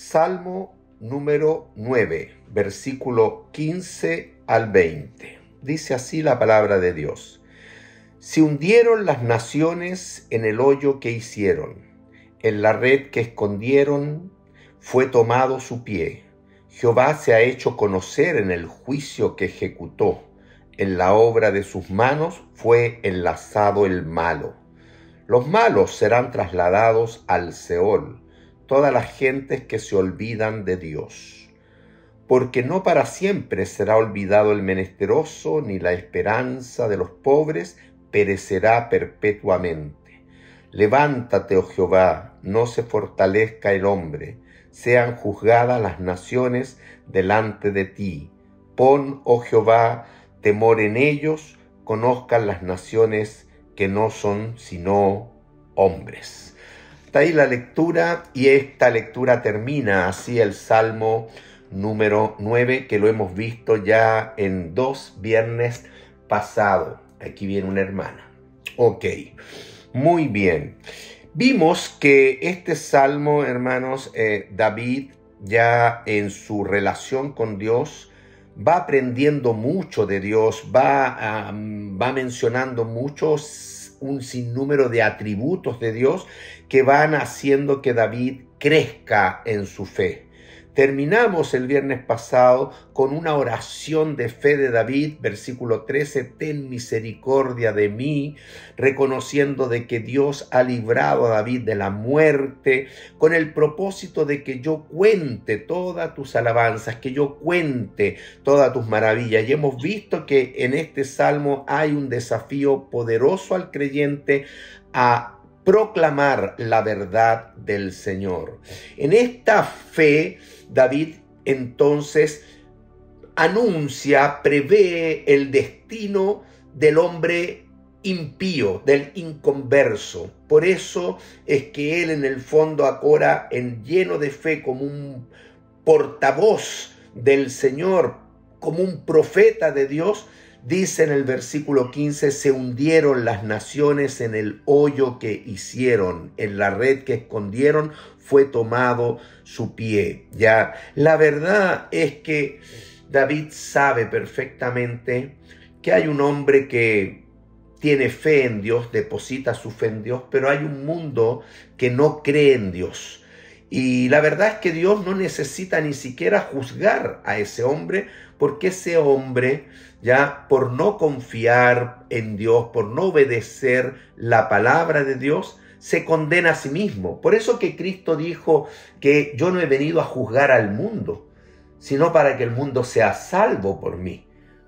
Salmo número 9, versículo 15 al 20. Dice así la palabra de Dios. Se hundieron las naciones en el hoyo que hicieron, en la red que escondieron fue tomado su pie. Jehová se ha hecho conocer en el juicio que ejecutó, en la obra de sus manos fue enlazado el malo. Los malos serán trasladados al Seol, todas las gentes que se olvidan de Dios. Porque no para siempre será olvidado el menesteroso, ni la esperanza de los pobres perecerá perpetuamente. Levántate, oh Jehová, no se fortalezca el hombre, sean juzgadas las naciones delante de ti. Pon, oh Jehová, temor en ellos, conozcan las naciones que no son sino hombres. Está ahí la lectura, y esta lectura termina así el Salmo número 9, que lo hemos visto ya en 2 viernes pasados. Aquí viene una hermana. Ok, muy bien. Vimos que este salmo, hermanos, David ya en su relación con Dios va aprendiendo mucho de Dios, va mencionando un sinnúmero de atributos de Dios que van haciendo que David crezca en su fe. Terminamos el viernes pasado con una oración de fe de David, versículo 13, ten misericordia de mí, reconociendo de que Dios ha librado a David de la muerte, con el propósito de que yo cuente todas tus alabanzas, que yo cuente todas tus maravillas. Y hemos visto que en este salmo hay un desafío poderoso al creyente a proclamar la verdad del Señor. En esta fe, David entonces anuncia, prevé el destino del hombre impío, del inconverso. Por eso es que él en el fondo ahora, lleno de fe, como un portavoz del Señor, como un profeta de Dios, dice en el versículo 15, se hundieron las naciones en el hoyo que hicieron, en la red que escondieron fue tomado su pie. Ya, la verdad es que David sabe perfectamente que hay un hombre que tiene fe en Dios, deposita su fe en Dios, pero hay un mundo que no cree en Dios. Y la verdad es que Dios no necesita ni siquiera juzgar a ese hombre, porque ese hombre, ya por no confiar en Dios, por no obedecer la palabra de Dios, se condena a sí mismo. Por eso que Cristo dijo que yo no he venido a juzgar al mundo, sino para que el mundo sea salvo por mí.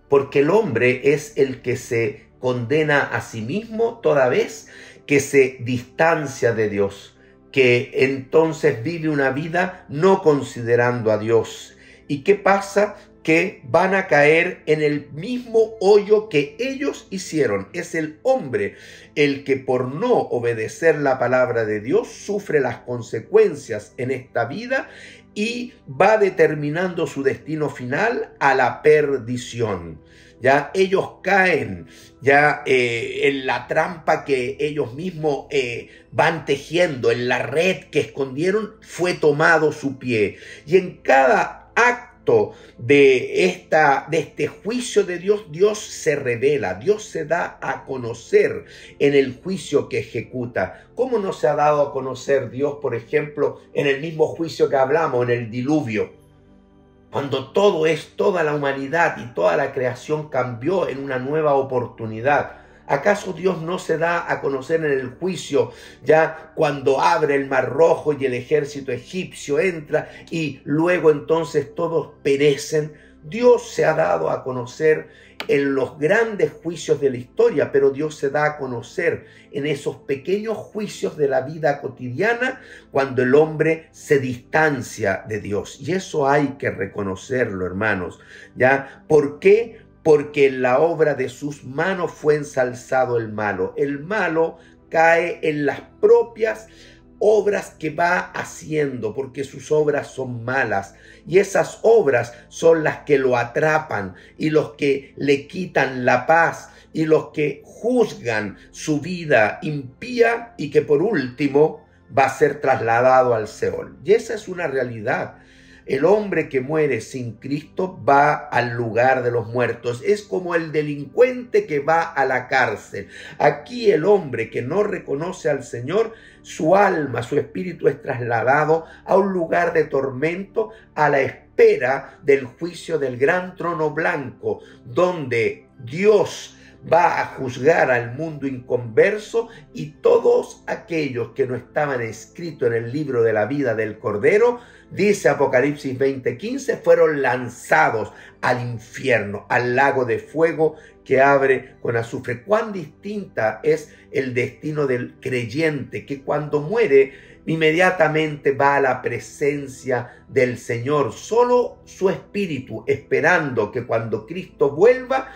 Porque el hombre es el que se condena a sí mismo toda vez que se distancia de Dios, que entonces vive una vida no considerando a Dios. ¿Y qué pasa? Que van a caer en el mismo hoyo que ellos hicieron. Es el hombre el que por no obedecer la palabra de Dios sufre las consecuencias en esta vida y va determinando su destino final a la perdición. Ya ellos caen ya en la trampa que ellos mismos van tejiendo, en la red que escondieron fue tomado su pie. Y en cada acto de este juicio de Dios, Dios se revela, Dios se da a conocer en el juicio que ejecuta. ¿Cómo no se ha dado a conocer Dios, por ejemplo, en el mismo juicio que hablamos, en el diluvio? Cuando toda la humanidad y toda la creación cambió en una nueva oportunidad. ¿Acaso Dios no se da a conocer en el juicio ya cuando abre el Mar Rojo y el ejército egipcio entra y luego entonces todos perecen? Dios se ha dado a conocer en los grandes juicios de la historia, pero Dios se da a conocer en esos pequeños juicios de la vida cotidiana cuando el hombre se distancia de Dios. Y eso hay que reconocerlo, hermanos. ¿Ya? ¿Por qué? Porque en la obra de sus manos fue ensalzado el malo. El malo cae en las propias obras que va haciendo, porque sus obras son malas. Y esas obras son las que lo atrapan y los que le quitan la paz y los que juzgan su vida impía y que por último va a ser trasladado al Seol. Y esa es una realidad. El hombre que muere sin Cristo va al lugar de los muertos. Es como el delincuente que va a la cárcel. Aquí el hombre que no reconoce al Señor, su alma, su espíritu es trasladado a un lugar de tormento, a la espera del juicio del gran trono blanco, donde Dios va a juzgar al mundo inconverso, y todos aquellos que no estaban escritos en el libro de la vida del Cordero, dice Apocalipsis 20:15, fueron lanzados al infierno, al lago de fuego que abre con azufre. Cuán distinta es el destino del creyente, que cuando muere inmediatamente va a la presencia del Señor. Solo su espíritu, esperando que cuando Cristo vuelva,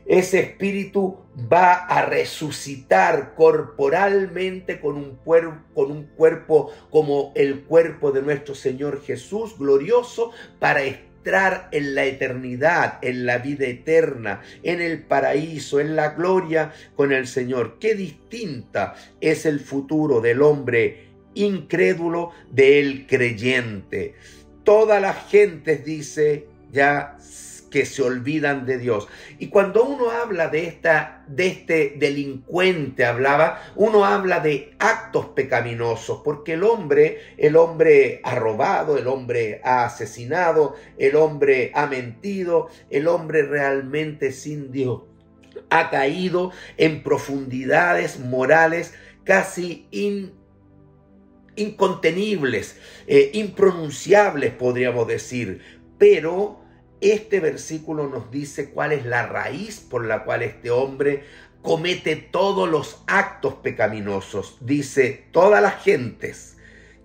ese espíritu va a resucitar corporalmente con un cuerpo como el cuerpo de nuestro Señor Jesús, glorioso, para entrar en la eternidad, en la vida eterna, en el paraíso, en la gloria con el Señor. Qué distinta es el futuro del hombre incrédulo del creyente. Todas las gentes, dice, ya que se olvidan de Dios. Y cuando uno habla de este delincuente, uno habla de actos pecaminosos, porque el hombre ha robado, el hombre ha asesinado, el hombre ha mentido, el hombre realmente sin Dios ha caído en profundidades morales casi incontenibles, impronunciables, podríamos decir. Pero este versículo nos dice cuál es la raíz por la cual este hombre comete todos los actos pecaminosos. Dice, todas las gentes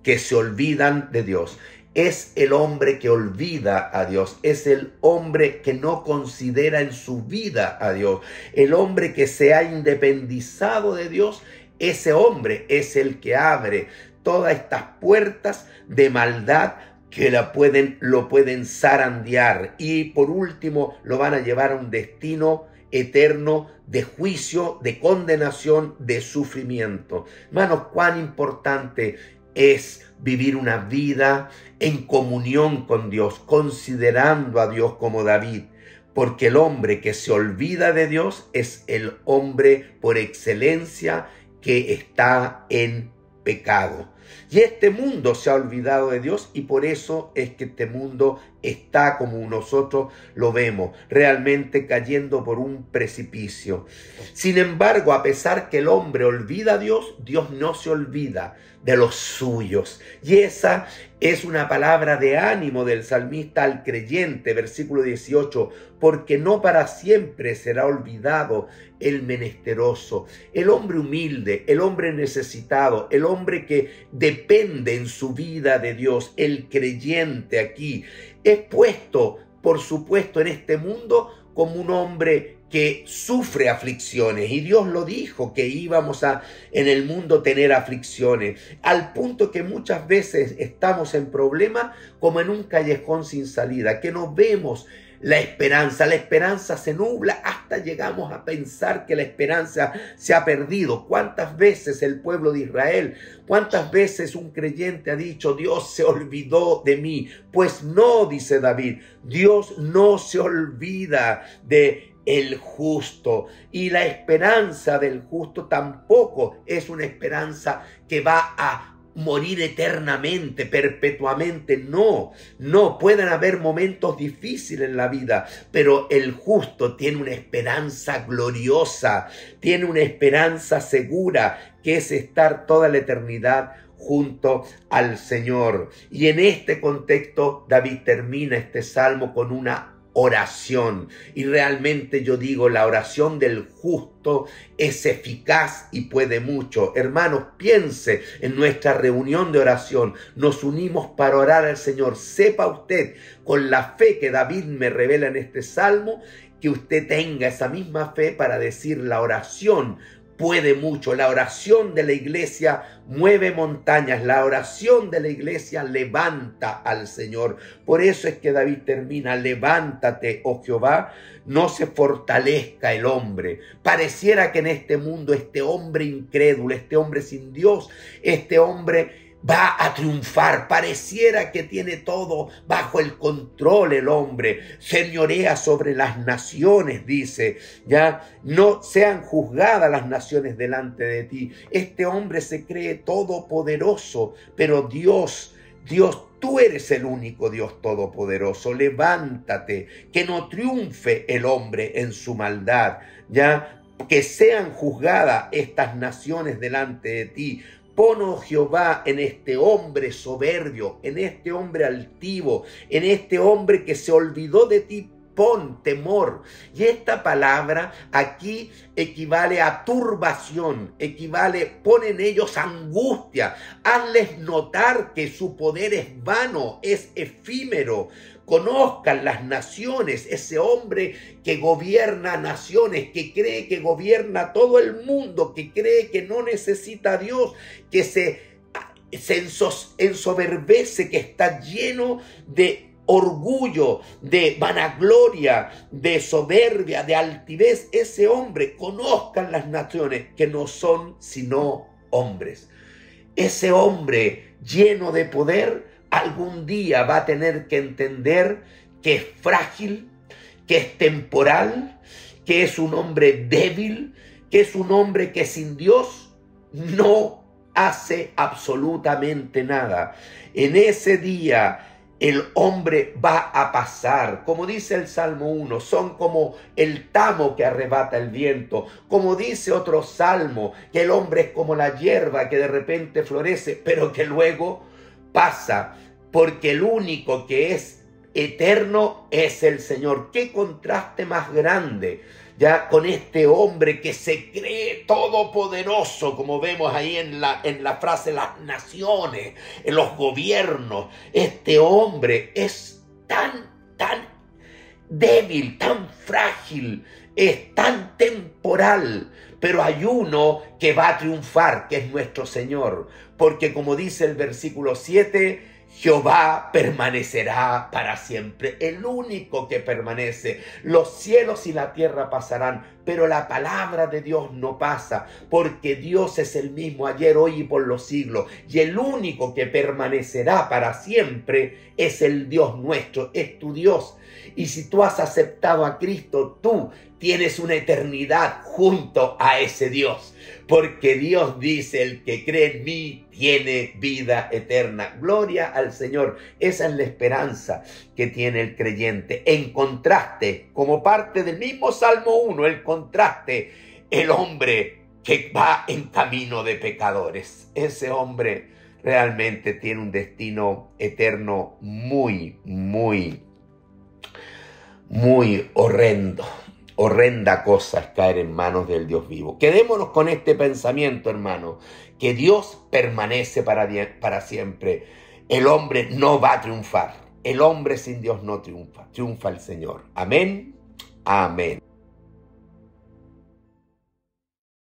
que se olvidan de Dios. Es el hombre que olvida a Dios, es el hombre que no considera en su vida a Dios, el hombre que se ha independizado de Dios. Ese hombre es el que abre todas estas puertas de maldad que lo pueden zarandear, y por último lo van a llevar a un destino eterno de juicio, de condenación, de sufrimiento. Hermanos, cuán importante es vivir una vida en comunión con Dios, considerando a Dios como David, porque el hombre que se olvida de Dios es el hombre por excelencia que está en pecado. Y este mundo se ha olvidado de Dios, y por eso es que este mundo está como nosotros lo vemos, realmente cayendo por un precipicio. Sin embargo, a pesar que el hombre olvida a Dios, Dios no se olvida de los suyos. Y esa es una palabra de ánimo del salmista al creyente, versículo 18, porque no para siempre será olvidado el menesteroso, el hombre humilde, el hombre necesitado, el hombre que depende en su vida de Dios. El creyente aquí es puesto, por supuesto, en este mundo como un hombre que sufre aflicciones, y Dios lo dijo que íbamos a en el mundo tener aflicciones, al punto que muchas veces estamos en problemas como en un callejón sin salida, que no vemos la esperanza se nubla, hasta llegamos a pensar que la esperanza se ha perdido. ¿Cuántas veces el pueblo de Israel, cuántas veces un creyente ha dicho, Dios se olvidó de mí? Pues no, dice David, Dios no se olvida de el justo, y la esperanza del justo tampoco es una esperanza que va a morir eternamente, perpetuamente. No, pueden haber momentos difíciles en la vida, pero el justo tiene una esperanza gloriosa, tiene una esperanza segura, que es estar toda la eternidad junto al Señor. Y en este contexto, David termina este salmo con una oración. Y realmente yo digo, la oración del justo es eficaz y puede mucho. Hermanos, piense en nuestra reunión de oración. Nos unimos para orar al Señor. Sepa usted, con la fe que David me revela en este salmo, que usted tenga esa misma fe para decir la oración puede mucho. La oración de la iglesia mueve montañas. La oración de la iglesia levanta al Señor. Por eso es que David termina: levántate, oh Jehová, no se fortalezca el hombre. Pareciera que en este mundo este hombre incrédulo, este hombre sin Dios, este hombre va a triunfar. Pareciera que tiene todo bajo el control el hombre. Señorea sobre las naciones, dice. Ya no sean juzgadas las naciones delante de ti. Este hombre se cree todopoderoso, pero Dios, tú eres el único Dios todopoderoso. Levántate, que no triunfe el hombre en su maldad. Ya que sean juzgadas estas naciones delante de ti. Pon, oh Jehová, en este hombre soberbio, en este hombre altivo, en este hombre que se olvidó de ti, pon temor. Y esta palabra aquí equivale a turbación, pon en ellos angustia, hazles notar que su poder es vano, es efímero. Conozcan las naciones, ese hombre que gobierna naciones, que cree que gobierna todo el mundo, que cree que no necesita a Dios, que se ensoberbece, que está lleno de orgullo, de vanagloria, de soberbia, de altivez. Ese hombre, conozcan las naciones que no son sino hombres. Ese hombre lleno de poder algún día va a tener que entender que es frágil, que es temporal, que es un hombre débil, que es un hombre que sin Dios no hace absolutamente nada. En ese día el hombre va a pasar, como dice el Salmo 1, son como el tamo que arrebata el viento. Como dice otro salmo, que el hombre es como la hierba que de repente florece, pero que luego pasa, porque el único que es eterno es el Señor. Qué contraste más grande, ya, con este hombre que se cree todopoderoso, como vemos ahí en la frase las naciones, en los gobiernos. Este hombre es tan débil, tan frágil, es tan temporal, pero hay uno que va a triunfar, que es nuestro Señor, porque como dice el versículo 7, Jehová permanecerá para siempre, el único que permanece. Los cielos y la tierra pasarán, pero la palabra de Dios no pasa, porque Dios es el mismo ayer, hoy y por los siglos. Y el único que permanecerá para siempre es el Dios nuestro, es tu Dios. Y si tú has aceptado a Cristo, tú tienes una eternidad junto a ese Dios, porque Dios dice: el que cree en mí tiene vida eterna. Gloria al Señor. Esa es la esperanza que tiene el creyente. En contraste, como parte del mismo Salmo 1, el contraste, el hombre que va en camino de pecadores. Ese hombre realmente tiene un destino eterno muy horrendo. Horrenda cosa es caer en manos del Dios vivo. Quedémonos con este pensamiento, hermano, que Dios permanece para siempre. El hombre no va a triunfar. El hombre sin Dios no triunfa. Triunfa el Señor. Amén. Amén.